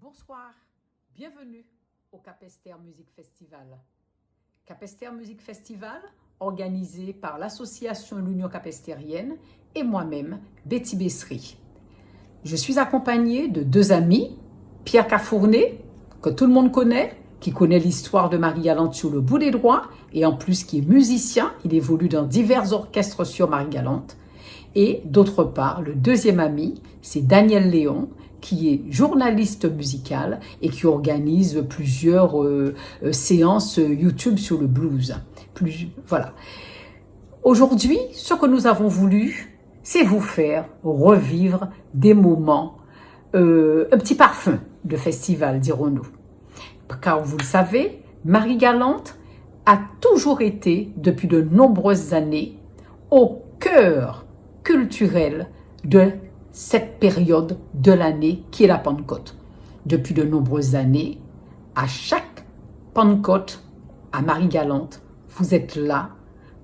Bonsoir, bienvenue au Capesterre Music Festival. Capesterre Music Festival, organisé par l'association L'Union Capestérienne et moi-même, Betty Bessery. Je suis accompagnée de deux amis, Pierre Cafournet, que tout le monde connaît, qui connaît l'histoire de Marie-Galante sur le bout des doigts, et en plus qui est musicien, il évolue dans divers orchestres sur Marie-Galante. Et d'autre part, le deuxième ami, c'est Daniel Léon, qui est journaliste musical et qui organise plusieurs séances YouTube sur le blues. Voilà. Aujourd'hui, ce que nous avons voulu, c'est vous faire revivre des moments, un petit parfum de festival, dirons-nous. Car vous le savez, Marie-Galante a toujours été, depuis de nombreuses années, au cœur culturel de cette période de l'année qui est la Pentecôte. Depuis de nombreuses années, à chaque Pentecôte, à Marie-Galante, vous êtes là,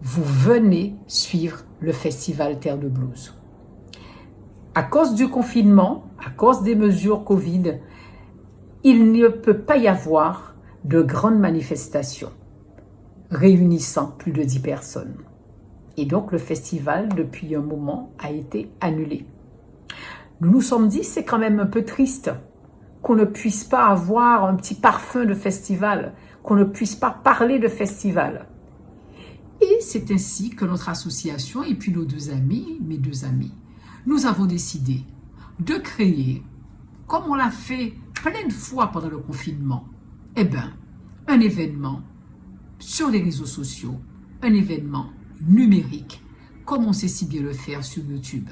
vous venez suivre le festival Terre de Blues. À cause du confinement, à cause des mesures Covid, il ne peut pas y avoir de grandes manifestations réunissant plus de 10 personnes. Et donc le festival, depuis un moment, a été annulé. Nous nous sommes dit, c'est quand même un peu triste qu'on ne puisse pas avoir un petit parfum de festival, qu'on ne puisse pas parler de festival. Et c'est ainsi que notre association et puis nos deux amis, mes deux amis, nous avons décidé de créer, comme on l'a fait plein de fois pendant le confinement, un événement sur les réseaux sociaux, un événement numérique, comme on sait si bien le faire sur YouTube.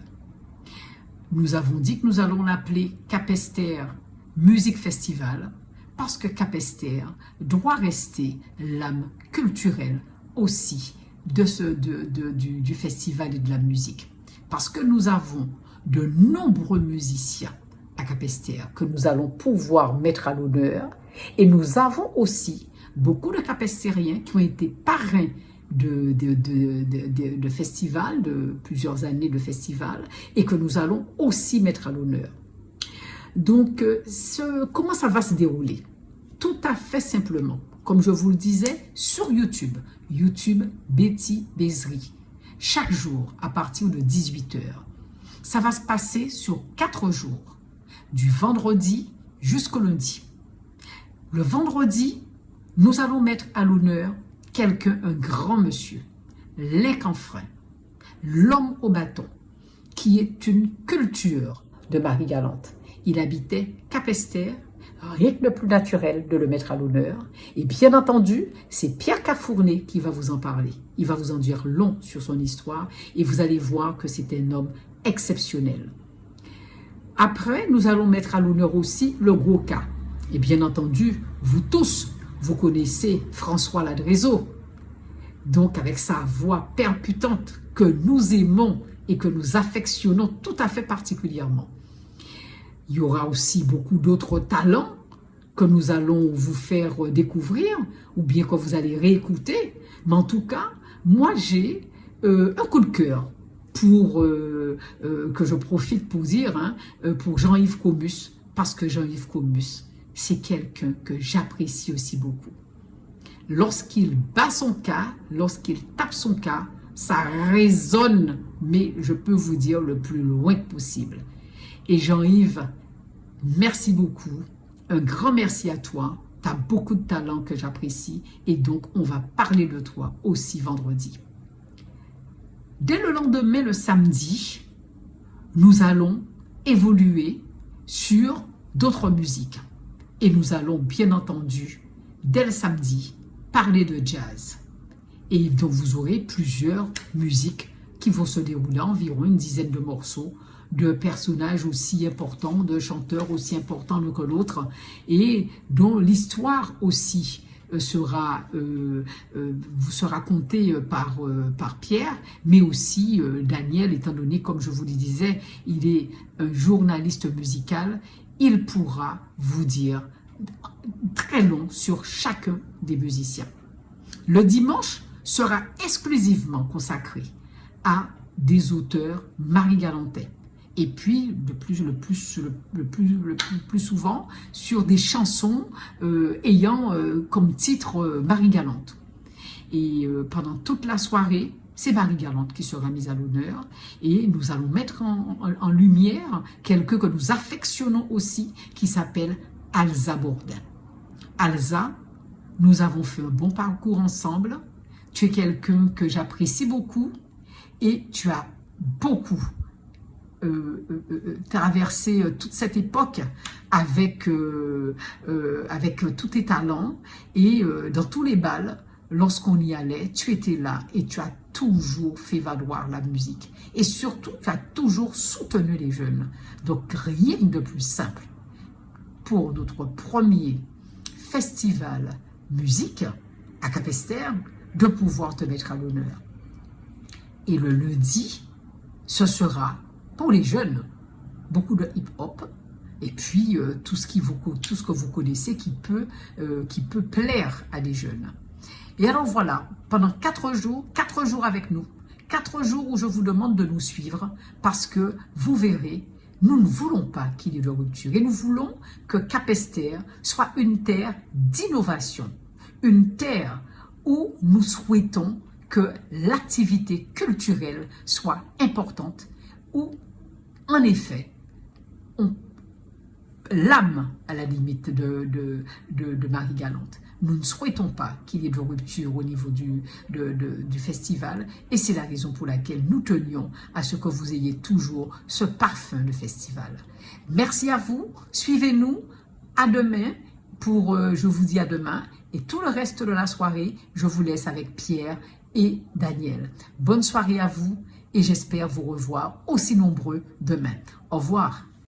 Nous avons dit que nous allons l'appeler Capesterre Music Festival parce que Capesterre doit rester l'âme culturelle aussi du festival et de la musique. Parce que nous avons de nombreux musiciens à Capesterre que nous allons pouvoir mettre à l'honneur et nous avons aussi beaucoup de Capestériens qui ont été parrains de festival, de plusieurs années de festival, et que nous allons aussi mettre à l'honneur. Donc, comment ça va se dérouler? Tout à fait simplement, comme je vous le disais, sur YouTube, Betty Bessery, chaque jour à partir de 18h. Ça va se passer sur 4 jours, du vendredi jusqu'au lundi. Le vendredi, nous allons mettre à l'honneur un grand monsieur, l'Écanfrein, l'homme au bâton, qui est une culture de Marie-Galante. Il habitait Capesterre, rien que le plus naturel de le mettre à l'honneur. Et bien entendu, c'est Pierre Cafournet qui va vous en parler. Il va vous en dire long sur son histoire et vous allez voir que c'est un homme exceptionnel. Après, nous allons mettre à l'honneur aussi le gros cas. Et bien entendu, vous tous, vous connaissez François Ladrézeau, donc avec sa voix percutante que nous aimons et que nous affectionnons tout à fait particulièrement. Il y aura aussi beaucoup d'autres talents que nous allons vous faire découvrir ou bien que vous allez réécouter. Mais en tout cas, moi j'ai un coup de cœur pour que je profite pour dire pour Jean-Yves Comus, parce que Jean-Yves Comus, c'est quelqu'un que j'apprécie aussi beaucoup. Lorsqu'il bat son cas, lorsqu'il tape son cas, ça résonne, mais je peux vous dire le plus loin que possible. Et Jean-Yves, merci beaucoup. Un grand merci à toi. Tu as beaucoup de talent que j'apprécie et donc on va parler de toi aussi vendredi. Dès le lendemain, le samedi, nous allons évoluer sur d'autres musiques. Et nous allons bien entendu, dès le samedi, parler de jazz. Et donc vous aurez plusieurs musiques qui vont se dérouler, environ une dizaine de morceaux, de personnages aussi importants, de chanteurs aussi importants l'un que l'autre, et dont l'histoire aussi sera contée par Pierre, mais aussi Daniel, étant donné, comme je vous le disais, il est un journaliste musical. Il pourra vous dire très long sur chacun des musiciens. Le dimanche sera exclusivement consacré à des auteurs marie-galantais. et puis le plus souvent sur des chansons ayant comme titre Marie-Galante. Et pendant toute la soirée, c'est Marie-Galante qui sera mise à l'honneur et nous allons mettre en lumière quelqu'un que nous affectionnons aussi qui s'appelle Alza Bourdin. Alza, nous avons fait un bon parcours ensemble. Tu es quelqu'un que j'apprécie beaucoup et tu as beaucoup traversé toute cette époque avec tous tes talents et dans tous les bals, lorsqu'on y allait, tu étais là et tu as toujours fait valoir la musique. Et surtout, tu as toujours soutenu les jeunes. Donc, rien de plus simple pour notre premier festival musique à Capesterre de pouvoir te mettre à l'honneur. Et le lundi, ce sera pour les jeunes, beaucoup de hip-hop, et puis tout ce que vous connaissez qui peut plaire à des jeunes. Et alors voilà, pendant 4 jours avec nous, 4 jours où je vous demande de nous suivre, parce que vous verrez, nous ne voulons pas qu'il y ait de rupture, et nous voulons que Capesterre soit une terre d'innovation, une terre où nous souhaitons que l'activité culturelle soit importante, où en effet, l'âme à la limite de Marie-Galante. Nous ne souhaitons pas qu'il y ait de rupture au niveau du festival et c'est la raison pour laquelle nous tenions à ce que vous ayez toujours ce parfum de festival. Merci à vous, suivez-nous, à demain, je vous dis à demain et tout le reste de la soirée, je vous laisse avec Pierre et Daniel. Bonne soirée à vous et j'espère vous revoir aussi nombreux demain. Au revoir.